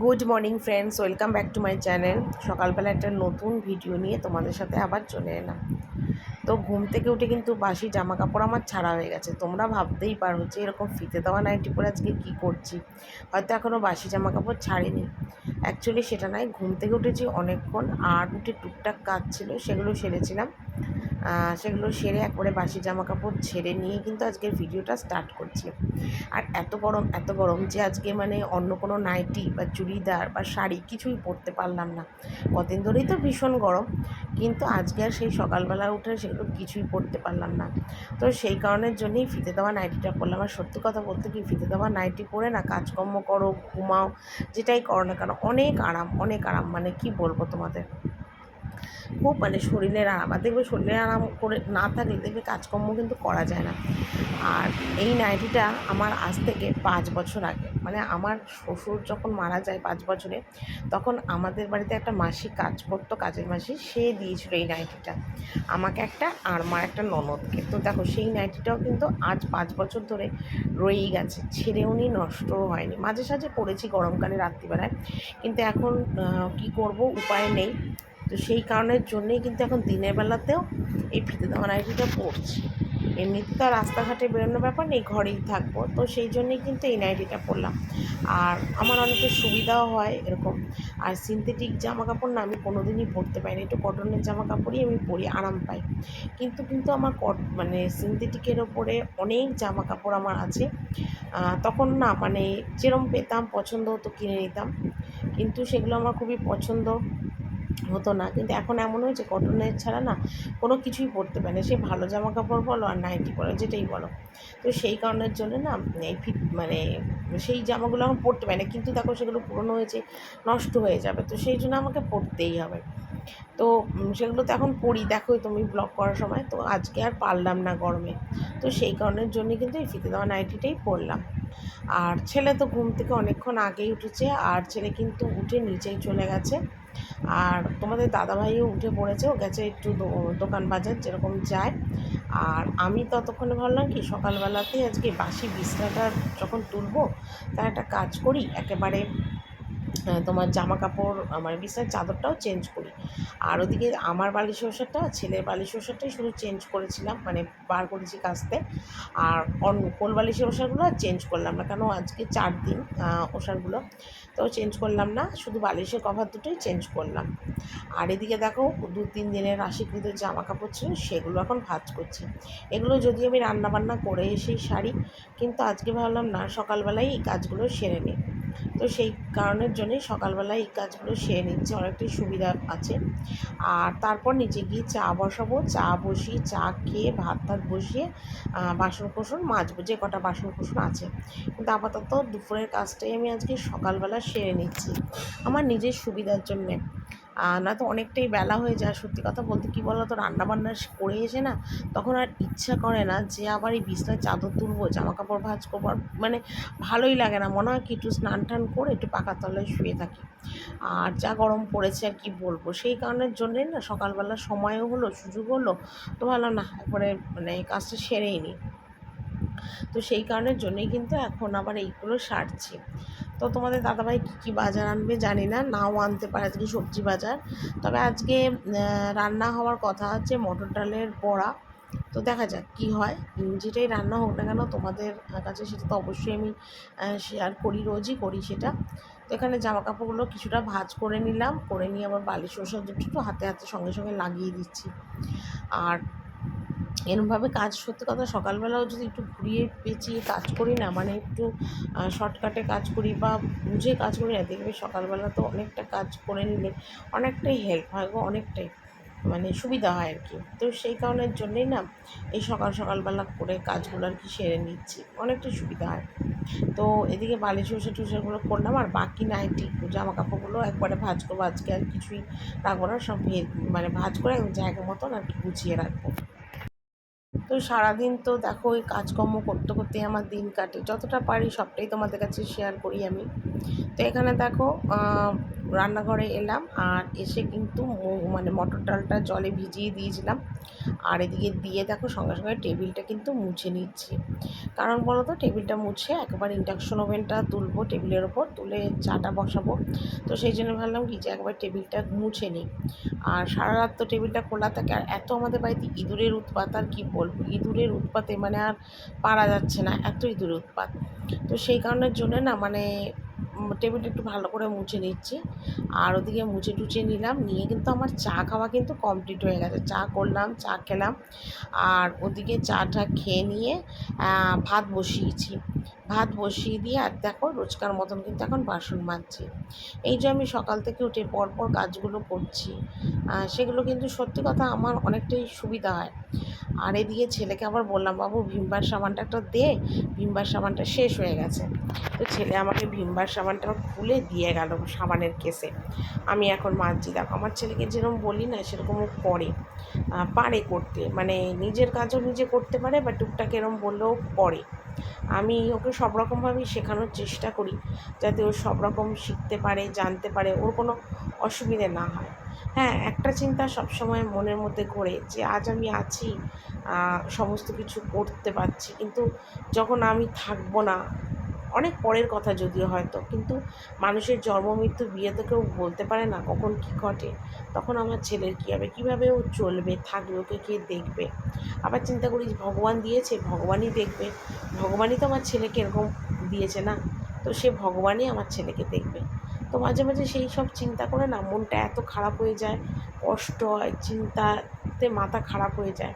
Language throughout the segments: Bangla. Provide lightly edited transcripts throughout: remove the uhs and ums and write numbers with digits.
Good morning friends, welcome back to my channel. সকালবেলা একটা নতুন ভিডিও নিয়ে তোমাদের সাথে আবার চলে এলাম। তো ঘুম থেকে উঠে কিন্তু বাসি জামা কাপড় আমার ছাড়া হয়ে গেছে। তোমরা ভাবতেই পারো যে এরকম ফিতে দেওয়া নাইটি পরে আজকে কী করছি। হয়তো এখনও বাসি জামা কাপড় ছাড়িনি। অ্যাকচুয়ালি সেটা নয়, ঘুম থেকে উঠেছি অনেকক্ষণ, আর উঠে টুকটাক কাজ ছিল সেগুলো সেরেছিলাম। সেগুলো সেরে একবারে বাসি জামা কাপড় ছেড়ে নিয়ে কিন্তু আজকের ভিডিওটা স্টার্ট করছি। আর এত গরম যে আজকে মানে অন্য কোনো নাইটি বা চুড়িদার বা শাড়ি কিছুই পরতে পারলাম না। কদিন ধরেই তো ভীষণ গরম, কিন্তু আজকে আর সেই সকালবেলা উঠে সেগুলো কিছুই পরতে পারলাম না। তো সেই কারণের জন্যই ফিতে দেওয়া নাইটিটা পরলাম। আর সত্যি কথা বলতে কি, ফিতে দেওয়া নাইটি পরে না কাজকর্ম করো, ঘুমাও, যেটাই করো না কেন অনেক আরাম, মানে কি বলবো তোমাদের, খুব মানে শরীরের আরাম। আর দেখবে শরীরের আরাম করে না থাকলে দেখবে কাজকর্ম কিন্তু করা যায় না। আর এই নাইটিটা আমার আজ থেকে 5 বছর আগে, মানে আমার শ্বশুর যখন মারা যায় 5 বছরে, তখন আমাদের বাড়িতে একটা মাসি কাজ করতো, কাজের মাসি, সে দিয়েছিল এই নাইটিটা আমাকে একটা, আর আমার একটা ননদকে। তো দেখো সেই নাইটিটাও কিন্তু আজ 5 বছর ধরে রয়েই গেছে, ছেড়েও নি, নষ্টও হয়নি। মাঝে সাঝে পড়েছি গরমকালে রাত্রিবেলায়, কিন্তু এখন কি করব, উপায় নেই। তো সেই কারণের জন্যেই কিন্তু এখন দিনের বেলাতেও এই ফিতে দেওয়া নাইটিটা পরছি। এমনিতে তো রাস্তাঘাটে বেরোনোর ব্যাপার নেই, ঘরেই থাকবো, তো সেই জন্যেই কিন্তু এই নাইটিটা পরলাম। আর আমার অনেকটা সুবিধাও হয় এরকম। আর সিনথেটিক জামা কাপড় না আমি কোনো দিনই পরতে পারিনি, একটু কটনের জামা কাপড়ই আমি পরি, আরাম পাই। কিন্তু আমার মানে সিনথেটিকের ওপরে অনেক জামা কাপড় আমার আছে। তখন না মানে যেরম পেতাম পছন্দ হতো কিনে নিতাম, কিন্তু সেগুলো আমার খুবই পছন্দ হতো না। কিন্তু এখন এমন হয়েছে কটনের ছাড়া না কোনো কিছুই পরতে পারে না, সে ভালো জামা কাপড় বলো আর নাইটি বলো, যেটাই বলো। তো সেই কারণের জন্য না এই মানে সেই জামাগুলো এখন পরতে পারি না, কিন্তু দেখো সেগুলো পুরনো হয়েছে, নষ্ট হয়ে যাবে, তো সেই জন্য আমাকে পরতেই হবে। তো সেগুলো তো এখন পরি, দেখোই তুমি ব্লগ করার সময়, তো আজকে আর পারলাম না গরমে। তো সেই কারণের জন্য কিন্তু এই ফিতে দেওয়া নাইটিটাই পরলাম। আর ছেলে তো ঘুম থেকে অনেকক্ষণ আগেই উঠেছে, আর ছেলে কিন্তু উঠে নিচেই চলে গেছে। আর তোমাদের দাদাভাইও উঠে পড়েছে, ও গেছে একটু দোকান বাজার যেরকম যায়। আর আমি ততক্ষণে ভাবলাম কি, সকালবেলাতেই আজকে বাসি বিছনাটা যখন তুলবো, তার একটা কাজ করি, একেবারে তোমার জামা কাপড় মানে বিছানার চাদরটাও চেঞ্জ করি। আর ওদিকে আমার বালিশ ওষারটা, ছেলের বালিশ ওষারটাই শুধু চেঞ্জ করেছিলাম, মানে বার করেছি কাচতে। আর কোল বালিশের ওষারগুলো আর চেঞ্জ করলাম না, কেন আজকে 4 দিন ওষারগুলো, তো চেঞ্জ করলাম না, শুধু বালিশের কভার দুটোই চেঞ্জ করলাম। আর এদিকে দেখো 2-3 দিনের রাশিকৃত জামা কাপড় ছিল, সেগুলো এখন ভাঁজ করছি। এগুলো যদি আমি রান্নাবান্না করে এসেই সারি, কিন্তু আজকে ভাবলাম না, সকালবেলায় এই কাজগুলো সেরে নিই। তো সেই কারণের জন্যই সকালবেলায় এই কাজগুলো সেরে নিচ্ছে, অনেকটাই সুবিধা আছে। আর তারপর নিচে গিয়ে চা বসাবো, চা বসিয়ে চা খেয়ে ভাত টাত বসিয়ে বাসন কোসন মাজবো, যে কটা বাসন কোসন আছে। কিন্তু আপাতত দুপুরের কাজটাই আমি আজকে সকালবেলা সেরে নিচ্ছি, আমার নিজের সুবিধার জন্যে। না তো অনেকটাই বেলা হয়ে যায়। সত্যি কথা বলতে কী বলো তো, রান্নাবান্না করে এসে না তখন আর ইচ্ছা করে না যে আবার এই বিছনায় চাদর তুলবো, জামা কাপড় ভাঁজ করবো, মানে ভালোই লাগে না, মনে হয় কি একটু স্নান টান করে একটু পাখার তলায় শুয়ে থাকি। আর যা গরম পড়েছে আর কি বলবো, সেই কারণের জন্যই না সকালবেলা সময়ও হলো, সুযোগ হলো, তো ভাবলাম না একবারে মানে কাজটা সেরেই নিই। তো সেই কারণের জন্যই কিন্তু এখন আবার এইগুলো সারছি। তো তোমাদের দাদাভাই কী কী বাজার আনবে জানি না, নাও আনতে পারে আজকে সবজি বাজার। তবে আজকে রান্না হওয়ার কথা আছে মটর ডালের বড়া। তো দেখা যাক কী হয়। যেটাই রান্না হোক না কেন তোমাদের কাছে সেটা তো অবশ্যই আমি শেয়ার করি, রোজই করি সেটা। তো এখানে জামা কাপড়গুলো কিছুটা ভাঁজ করে নিলাম, করে নিয়ে আবার বালিশ ওষুধ দুটো হাতে হাতে সঙ্গে সঙ্গে লাগিয়ে দিচ্ছি। আর এরমভাবে কাজ, সত্যি কথা সকালবেলাও যদি একটু ঘুরিয়ে পেঁচিয়ে কাজ করি না, মানে একটু শর্টকাটে কাজ করি বা বুঝে কাজ করি না, দেখবে সকালবেলা তো অনেকটা কাজ করে নিলে অনেকটাই হেল্প হয় গো, অনেকটাই মানে সুবিধা হয় আর কি। তো সেই কারণের জন্যেই না এই সকালবেলা করে কাজগুলো আর কি সেরে নিচ্ছি, অনেকটা সুবিধা হয়। তো এদিকে বালিশ ওষা টুষাগুলো করলাম, আর বাকি নাইটি জামা কাপড়গুলো একবারে ভাঁজ করবো। আজকে আর কিছুই রাখবো না, সব মানে ভাঁজ করে জায়গা মতন আর কি গুছিয়ে রাখবো। তো সারাদিন তো দেখো ওই কাজকর্ম করতে করতেই আমার দিন কাটে, যতটা পারি সবটাই তোমাদের কাছে শেয়ার করি আমি। তো এখানে দেখো রান্নাঘরে এলাম, আর এসে কিন্তু মানে মটর ডালটা জলে ভিজিয়ে দিয়েছিলাম, আর এদিকে দিয়ে দেখো সঙ্গে সঙ্গে টেবিলটা কিন্তু মুছে নিচ্ছি। কারণ বলো তো, টেবিলটা মুছে একবার ইন্ডাকশন ওভেনটা তুলবো, টেবিলের ওপর তুলে চাটা বসাবো। তো সেই জন্য ভাবলাম কি যে একবার টেবিলটা মুছে নিই। আর সারা রাত তো টেবিলটা খোলা থাকে, আর এত আমাদের বাড়িতে ইঁদুরের উৎপাত, আর কি বলবো, ইঁদুরের উৎপাতে মানে আর পারা যাচ্ছে না, এত ইঁদুরের উৎপাত। তো সেই কারণের জন্য না মানে টেবিলটা একটু ভালো করে মুছে নিচ্ছি। আর ওদিকে মুছে টুছে নিলাম, নিয়ে কিন্তু আমার চা খাওয়া কিন্তু কমপ্লিট হয়ে গেছে। চা করলাম, চা খেলাম, আর ওদিকে চাটা খেয়ে নিয়ে ভাত বসিয়েছি। ভাত বসিয়ে দিয়ে আর দেখো রোজকার মতন কিন্তু এখন বাসন মাজছি। এই যে আমি সকাল থেকে উঠে পরপর কাজগুলো করছি, সেগুলো কিন্তু সত্যি কথা আমার অনেকটাই সুবিধা হয়। আর এদিকে ছেলেকে আবার বললাম, বাবু ভিমবার সাবানটা একটা দে, ভিমবার সাবানটা শেষ হয়ে গেছে। তো ছেলে আমাকে ভিমবার সাবানটা খুলে দিয়ে গেল সাবানের কেসে। আমি এখন মাজছি। দেখো আমার ছেলেকে যেরকম বলি না সেরকমও করে, পারে করতে, মানে নিজের কাজও নিজে করতে পারে, বা টুকটাক এরম বললেও করে। আমি ওকে সব রকমভাবেই শেখানোর চেষ্টা করি, যাতে ও সব রকম শিখতে পারে, জানতে পারে, ওর কোনো অসুবিধে না হয়। হ্যাঁ, একটা চিন্তা সবসময় মনের মধ্যে ঘোরে যে আজ আমি আছি, সমস্ত কিছু করতে পারছি, কিন্তু যখন আমি থাকবো না, অনেক পরের কথা যদিও হয়তো, কিন্তু মানুষের জন্ম মৃত্যু, বিয়ে তো কেউ বলতে পারে না কখন কী ঘটে। তখন আমার ছেলের কী হবে, কীভাবে ও চলবে, থাকবে, ওকে কে দেখবে। আবার চিন্তা করি ভগবান দিয়েছে, ভগবানই দেখবে। ভগবানই তো আমার ছেলেকে এরকম দিয়েছে না, তো সে ভগবানই আমার ছেলেকে দেখবে। তো মাঝে মাঝে সেই সব চিন্তা করে না মনটা এত খারাপ হয়ে যায়, কষ্ট হয়, চিন্তাতে মাথা খারাপ হয়ে যায়।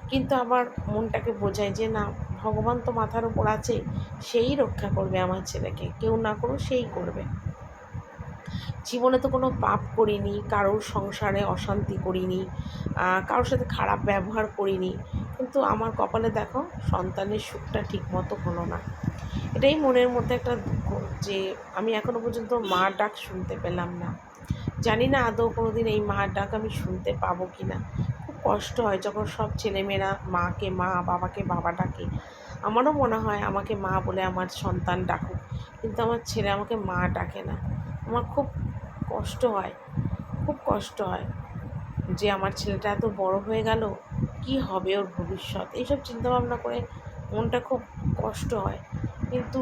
কিন্তু আবার মনটাকে বোঝায় যে না, ভগবান তো মাথার উপর আছে, সেই রক্ষা করবে আমার ছেলেকে, কেউ না করুক সেই করবে। জীবনে তো কোনো পাপ করিনি, কারোর সংসারে অশান্তি করিনি, কারোর সাথে খারাপ ব্যবহার করিনি, কিন্তু আমার কপালে দেখো সন্তানের সুখটা ঠিকমতো হলো না। এটাই মনের মধ্যে একটা দুঃখ, যে আমি এখনও পর্যন্ত মার ডাক শুনতে পেলাম না। জানি না আদৌ কোনো দিন এই মার ডাক আমি শুনতে পাবো কি না। খুব কষ্ট হয় যখন সব ছেলেমেয়েরা মাকে মা, বাবাকে বাবা ডাকে। আমারও মনে হয় আমাকে মা বলে আমার সন্তান ডাকুক, কিন্তু আমার ছেলে আমাকে মা ডাকে না। আমার খুব কষ্ট হয়, খুব কষ্ট হয় যে আমার ছেলেটা এত বড় হয়ে গেল, কি হবে ওর ভবিষ্যৎ, এইসব চিন্তাভাবনা করে মনটা খুব কষ্ট হয়। কিন্তু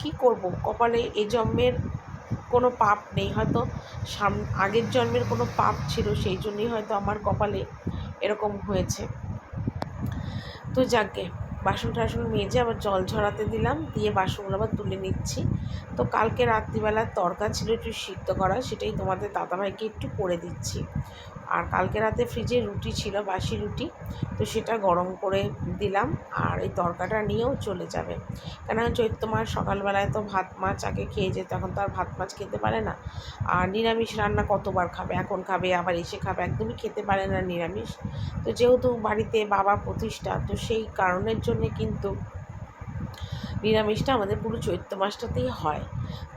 কি করব, কপালে এ জন্মের কোনো পাপ নেই, হয়তো আগের জন্মের কোনো পাপ ছিল, সেই জন্যই হয়তো আমার কপালে এরকম হয়েছে। তো যাকগে, বাসন টাসন মেজে আবার জল ঝরাতে দিলাম, দিয়ে বাসনগুলো আবার তুলে নিচ্ছি। তো কালকে রাত্রিবেলার তরকা ছিল একটু সিদ্ধ করা, সেটাই তোমাদের দাদাভাইকে একটু করে দিচ্ছি। আর কালকে রাতে ফ্রিজে রুটি ছিল, বাসি রুটি, তো সেটা গরম করে দিলাম, আর এই তরকাটা নিয়েও চলে যাবে। কেন চৈত্র মাস সকালবেলায় তো ভাত মাছ আগে খেয়ে যেত, এখন তো আর ভাত মাছ খেতে পারে না। আর নিরামিষ রান্না কতবার খাবে, এখন খাবে আবার এসে খাবে, একদমই খেতে পারে না নিরামিষ। তো যেহেতু বাড়িতে বাবা প্রতিষ্ঠা, তো সেই কারণের জন্যে কিন্তু নিরামিষটা আমাদের পুরো চৈত্র মাসটাতেই হয়।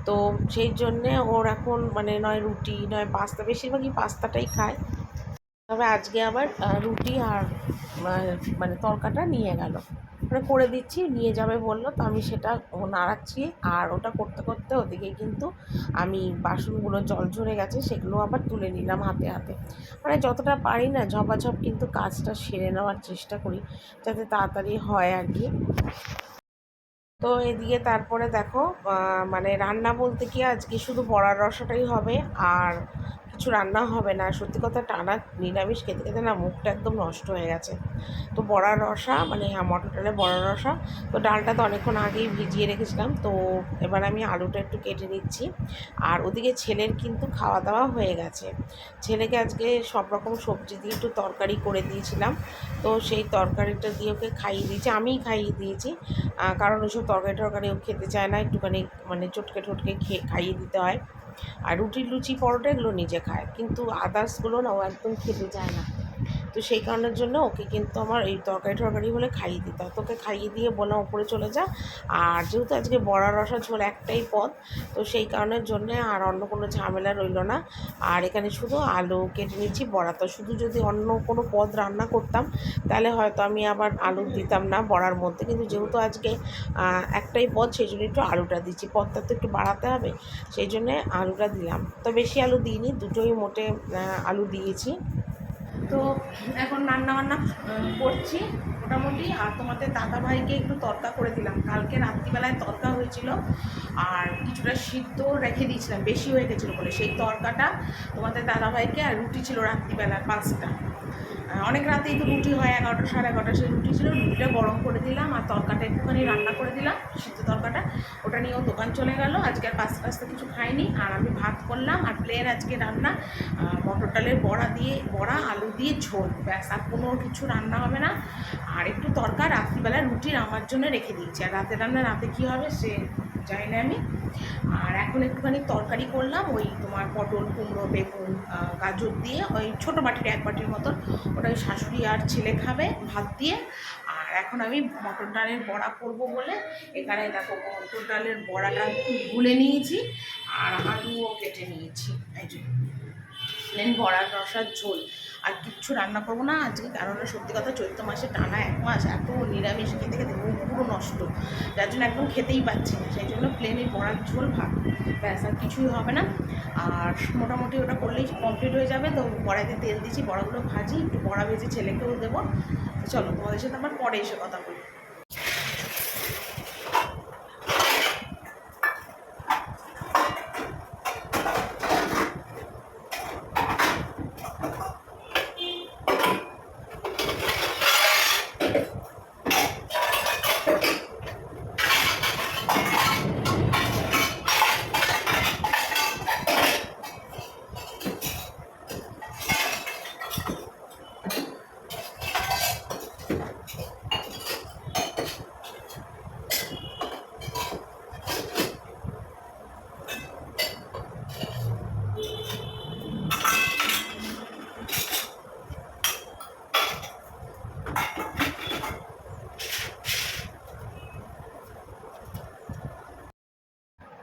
তো সেই জন্যে ওর এখন মানে নয় রুটি নয় পাস্তা, বেশিরভাগই পাস্তাটাই খায়। তবে আজকে আবার রুটি আর মানে তরকাটা নিয়ে গেল, মানে করে দিচ্ছি, নিয়ে যাবে বললো, তো আমি সেটা নাড়াচ্ছি। আর ওটা করতে করতে ওদিকে কিন্তু আমি বাসনগুলো জল ঝরে গেছে সেগুলো আবার তুলে নিলাম হাতে হাতে। মানে যতটা পারি না ঝপাঝপ কিন্তু কাজটা সেরে নেওয়ার চেষ্টা করি, যাতে তাড়াতাড়ি হয় আর কি। তো এদিকে তারপরে দেখো মানে রান্না বলতে কি আজকে শুধু বড়ার রসাটাই হবে, আর কিছু রান্না হবে না। সত্যি কথা টানা নিরামিষ খেতে খেতে না মুখটা একদম নষ্ট হয়ে গেছে। তো বড়ার রসা মানে হ্যাঁ, মটর ডালের বড়ার রসা। তো ডালটা তো অনেকক্ষণ আগেই ভিজিয়ে রেখেছিলাম, তো এবার আমি আলুটা একটু কেটে নিচ্ছি। আর ওদিকে ছেলের কিন্তু খাওয়া দাওয়া হয়ে গেছে। ছেলেকে আজকে সব রকম সবজি দিয়ে একটু তরকারি করে দিয়েছিলাম, তো সেই তরকারিটা দিয়ে ওকে খাইয়ে দিয়েছি, আমিই খাইয়ে দিয়েছি। কারণ ওইসব তরকারি টরকারি ও খেতে চায় না, একটুখানি মানে চটকে টটকে খাইয়ে দিতে হয়। আর রুটি লুচি পরোটা এগুলো নিজে খায়, কিন্তু আদার্সগুলো না ও একদম খেতে চায় না। তো সেই কারণের জন্য ওকে কিন্তু আমার এই তরকারি হলে খাইয়ে দিতাম, তোকে খাইয়ে দিয়ে বললাম ওপরে চলে যা। আর যেহেতু আজকে বড়া রসা ঝোল একটাই পদ, তো সেই কারণের জন্যে আর অন্য কোনো ঝামেলা রইল না। আর এখানে শুধু আলু কেটে নিচ্ছি, বড়া তো শুধু যদি অন্য কোনো পদ রান্না করতাম তাহলে হয়তো আমি আবার আলু দিতাম না বড়ার মধ্যে, কিন্তু যেহেতু আজকে একটাই পদ সেই জন্য একটু আলুটা দিচ্ছি, পদটা তো একটু বাড়াতে হবে, সেই জন্যে আলুটা দিলাম। তো বেশি আলু দিইনি, দুটোই মোটে আলু দিয়েছি। তো এখন রান্নাবান্না করছি মোটামুটি। আর তোমাদের দাদাভাইকে একটু তরকা করে দিলাম, কালকে রাত্রিবেলায় তরকা হয়েছিল আর কিছুটা সিদ্ধ রেখে দিয়েছিলাম, বেশি হয়ে গেছিলো বলে সেই তরকাটা তোমাদের দাদাভাইকে। আর রুটি ছিল রাত্রিবেলার 5টা, অনেক রাতেই তো রুটি হয়, 11টা সাড়ে 11টা, সেই রুটি ছিল, রুটিটা গরম করে দিলাম আর তরকাটা একটুখানি রান্না করে দিলাম, সিদ্ধ তরকাটা, ওটা নিয়েও দোকান চলে গেল। আজকে আর পাস্তা টাস্তা কিছু খাইনি। আর আমি ভাত করলাম আর প্লেন আজকে রান্না মটর ডালের বড়া আলু দিয়ে ঝোল, ব্যাস, আর কোনো কিছু রান্না হবে না। আর একটু তরকা রাত্রিবেলায় রুটির আমার জন্য রেখে দিয়েছি, আর রাতে রান্না রাতে কী হবে সে জানি না আমি। আর এখন একটুখানি তরকারি করলাম, ওই তোমার পটল কুমড়ো বেগুন গাজর দিয়ে, ওই ছোটো বাটির 1 বাটির মতন, ওটা ওই শাশুড়ি আর ছেলে খাবে ভাত দিয়ে। আর এখন আমি মটর ডালের বড়া করব বলে এখানে দেখো মটর ডালের বড়াটা গুলে নিয়েছি আর আলুও কেটে নিয়েছি, এই যে প্লেন বড়ার রসার ঝোল। আর কিচ্ছু রান্না করবো না আজকে, কারণ সত্যি কথা চৈত্র মাসে টানা 1 মাস এত নিরামিষ খেতে খেতে মুখ পুরো নষ্ট, যার জন্য একদম খেতেই পাচ্ছি না, সেই জন্য প্লেনের বড়ার ঝোল ভাত, ব্যাস, আর কিছুই হবে না। আর মোটামুটি ওটা করলেই কমপ্লিট হয়ে যাবে। তো কড়াইতে তেল দিয়েছি, বড়াগুলো ভাজি, একটু বড়া ভেজে ছেলেকেও দেবো। চলো তোমাদের সাথে আমার পরে এসে কথা বলি।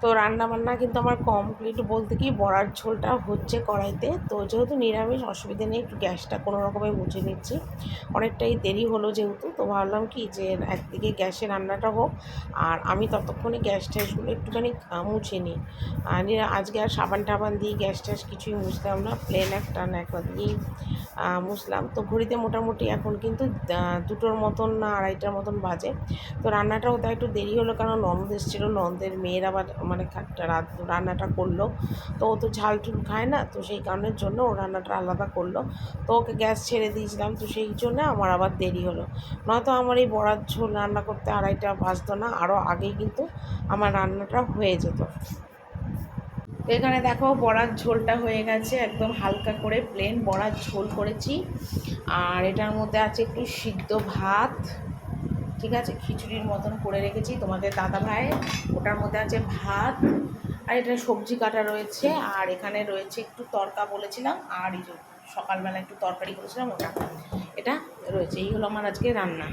তো রান্নাবান্না কিন্তু আমার কমপ্লিট বলতে কি, বড়ার ঝোলটা হচ্ছে কড়াইতে। তো যেহেতু নিরামিষ অসুবিধে নেই, একটু গ্যাসটা কোনো রকমে মুছে নিচ্ছি, অনেকটাই দেরি হলো যেহেতু, তো ভাবলাম কি যে একদিকে গ্যাসে রান্নাটা হোক আর আমি ততক্ষণে গ্যাস ট্যাসগুলো একটুখানি মুছে নিই। আজকে আর সাবান টাবান দিয়ে গ্যাস ট্যাস কিছুই মুছলাম না, প্লেন একটা ন্যাকড়া দিয়েই মুছলাম। তো ঘড়িতে মোটামুটি এখন কিন্তু 2টোর মতন না 2:30টার মতন বাজে। তো রান্নাটা হতে একটু দেরি হলো, কারণ ননদ এসেছিলো, ননদের মেয়ের আবার মানে রান্নাটা করলো। তো ও তো ঝাল টুল খায় না, তো সেই কারণের জন্য ও রান্নাটা আলাদা করলো। তো ওকে গ্যাস ছেড়ে দিয়েছিলাম, তো সেই জন্য আমার আবার দেরি হলো। নয়তো আমার এই বড়ার ঝোল রান্না করতে 2:30টা বাজতো না, আরও আগেই কিন্তু আমার রান্নাটা হয়ে যেত। তো এখানে দেখো বড়ার ঝোলটা হয়ে গেছে, একদম হালকা করে প্লেন বড়ার ঝোল করেছি। আর এটার মধ্যে আছে একটু সিদ্ধ ভাত, ঠিক আছে, খিচুড়ির মতন করে রেখেছি তোমাদের দাদাভাই, ওটার মধ্যে আছে ভাত, আর এটা সবজি কাটা রয়েছে, আর এখানে রয়েছে একটু তরকা বলেছিলাম, আর এই যে সকালবেলা একটু তরকারি করেছিলাম ওটা, এটা রয়েছে। এই হলো আমার আজকে রান্না।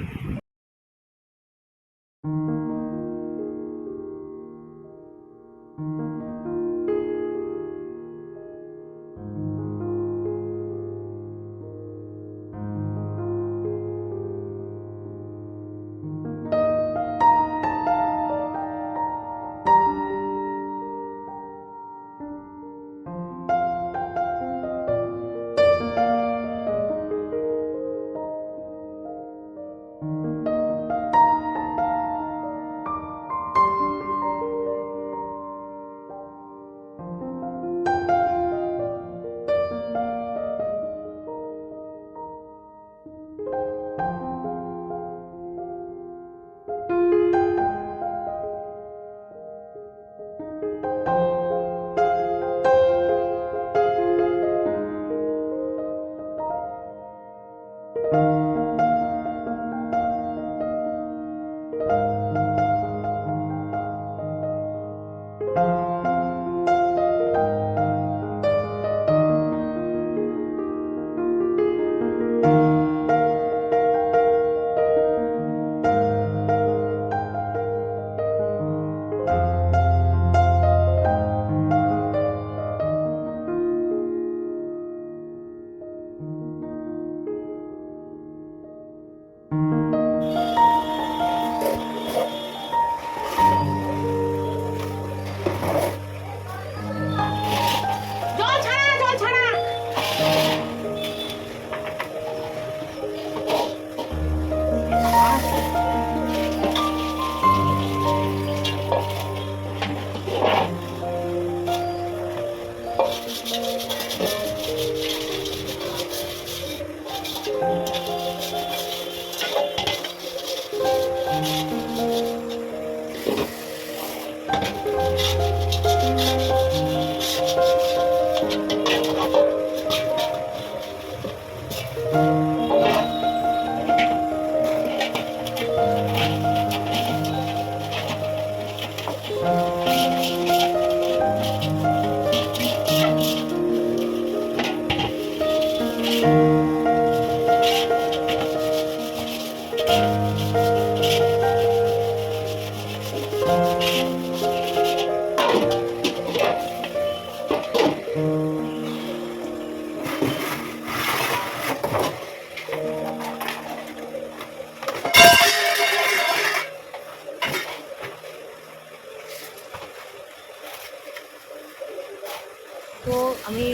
তো আমি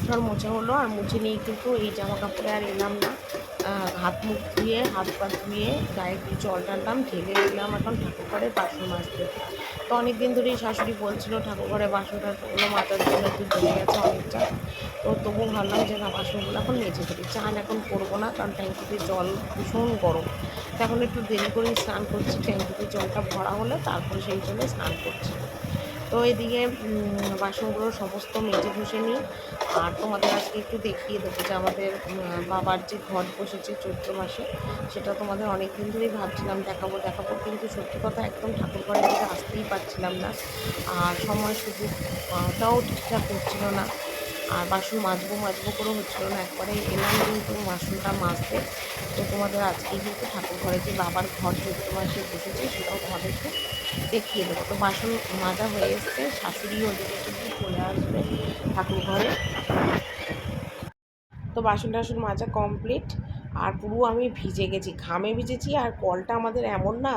ঘর মোছা হলো, আর মুছে নিয়ে কিন্তু এই জামা কাপড়ে আর এলাম না। হাত মুখ ধুয়ে, হাত পা ধুয়ে, গায়ে একটু জল টানলাম, ঢেলে দিলাম এখন ঠাকুর ঘরে বাসন মাজতে। তো অনেক দিন ধরেই শাশুড়ি বলছিল ঠাকুর ঘরে বাসন টাসনগুলো মাজার জন্য, একটু জমে গেছে অনেকটা। তো তবু ভাবলাম যে না, বাসনগুলো এখন মেজে ফেলি। চান এখন করবো না, কারণ ট্যাঙ্কিতে জল ভীষণ গরম। তো এখন একটু দেরি করেই স্নান করছি, ট্যাঙ্কিতে জলটা ভরা হলে তারপরে সেই জন্য স্নান করছি। তো এদিকে বাসনগুলো সমস্ত মেজে ঘষে নিই। আর তোমাদের আজকে একটু দেখিয়ে দেবো যে আমাদের বাবার যে ঘট বসেছে চৈত্র মাসে, সেটা তোমাদের অনেক দিন ধরেই ভাবছিলাম দেখাবো দেখাবো, কিন্তু সত্যি কথা একদম ঠাকুর ঘরের দিকে আসতেই পারছিলাম না। আর সময় সুযোগটাও ঠিকঠাক হচ্ছিল না। আর বাসন মাজবো করে হচ্ছিল না, একবারে এলাম কিন্তু বাসনটা মাজতে। তো তোমাদের আজকে কিন্তু ঠাকুর ঘরে যে বাবার ঘর চৈত্র মাসে বসেছে সেটাও তোমাদেরকে দেখিয়ে দেবো। তো বাসন মাজা হয়ে এসছে, শাশুড়ি ওদিকে কিন্তু চলে আসবে ঠাকুর ঘরে। তো বাসন টাসন মাজা কমপ্লিট। আর পুরো আমি ভিজে গেছি, ঘামে ভিজেছি। আর কলটা আমাদের এমন না,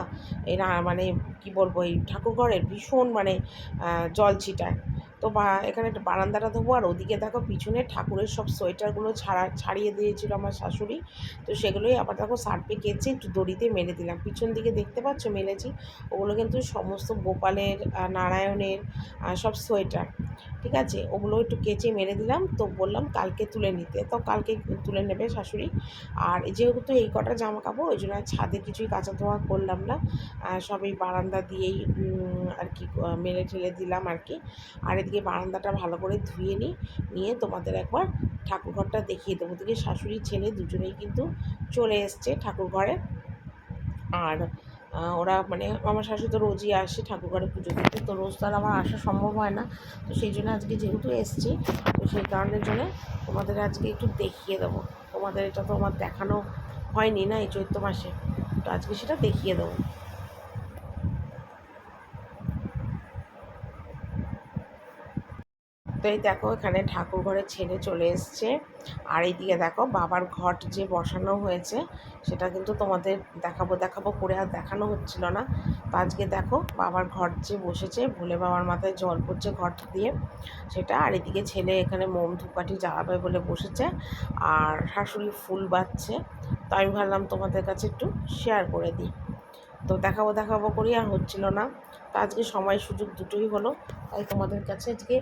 এরা মানে কি বলবো, এই ঠাকুর ঘরের ভীষণ মানে জল ছিটায়। তো এখানে একটা বারান্দাটা ধোবো, আর ওদিকে দেখো পিছনে ঠাকুরের সব সোয়েটারগুলো ছাড়িয়ে দিয়েছিল আমার শাশুড়ি। তো সেগুলোই আবার দেখো সার্ফে কেচে একটু দড়িতে মেলে দিলাম। পিছন দিকে দেখতে পাচ্ছ মেলেছি, ওগুলো কিন্তু সমস্ত গোপালের, নারায়ণের সব সোয়েটার। ঠিক আছে, ওগুলো একটু কেচে মেরে দিলাম। তো বললাম কালকে তুলে নিতে, তো কালকে তুলে নেবে শাশুড়ি। আর যেহেতু এই কটা জামা কাপড়, ওই জন্য ছাদে কিছুই কাঁচা ধোয়া করলাম না, সব এই বারান্দা দিয়েই আর কি মেলে ঠেলে দিলাম আর কি। আর এদিকে বারান্দাটা ভালো করে ধুয়ে নিয়ে তোমাদের একবার ঠাকুরঘরটা দেখিয়ে দেবো। ওদিকে শাশুড়ি ছেলে দুজনেই কিন্তু চলে এসছে ঠাকুর ঘরে। আর ওরা মানে আমার শাশুড়ি তো রোজই আসে ঠাকুরঘরে পুজো দিতে, তো রোজ তো আর আমার আসা সম্ভব হয় না। তো সেই জন্য আজকে যেহেতু এসছি, তো সেই কারণের জন্য তোমাদের আজকে একটু দেখিয়ে দেবো। তোমাদের এটা তো আমার দেখানো হয়নি না এই চৈত্র মাসে, তো আজকে সেটা দেখিয়ে দেবো। তো এই দেখো এখানে ঠাকুর ঘরের ছেলে চলে এসছে। আর এইদিকে দেখো বাবার ঘট যে বসানো হয়েছে, সেটা কিন্তু তোমাদের দেখাবো করে আর দেখানো হচ্ছিল না। তো আজকে দেখো বাবার ঘট যে বসেছে, ভোলে বাবার মাথায় জল পড়ছে ঘট দিয়ে সেটা। আর এদিকে ছেলে এখানে মোম ধূপকাঠি জ্বালাবে বলে বসেছে, আর শাশুড়ি ফুল বাচ্ছে। তো আমি ভাবলাম তোমাদের কাছে একটু শেয়ার করে দিই। তো দেখাবো করি আর হচ্ছিল না। তো আজকে সময় সুযোগ দুটোই হলো, তাই তোমাদের কাছে আজকে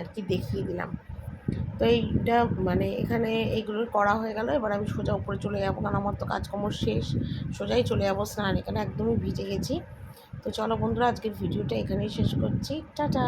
আর কি দেখিয়ে দিলাম। তো এইটা মানে এখানে এইগুলো করা হয়ে গেল। এবার আমি সোজা উপরে চলে যাবো, কারণ আমার তো কাজকর্ম শেষ। সোজাই চলে যাবো স্নান, এখানে একদমই ভিজে গেছি। তো চলো বন্ধুরা, আজকের ভিডিওটা এখানেই শেষ করছি। টাটা।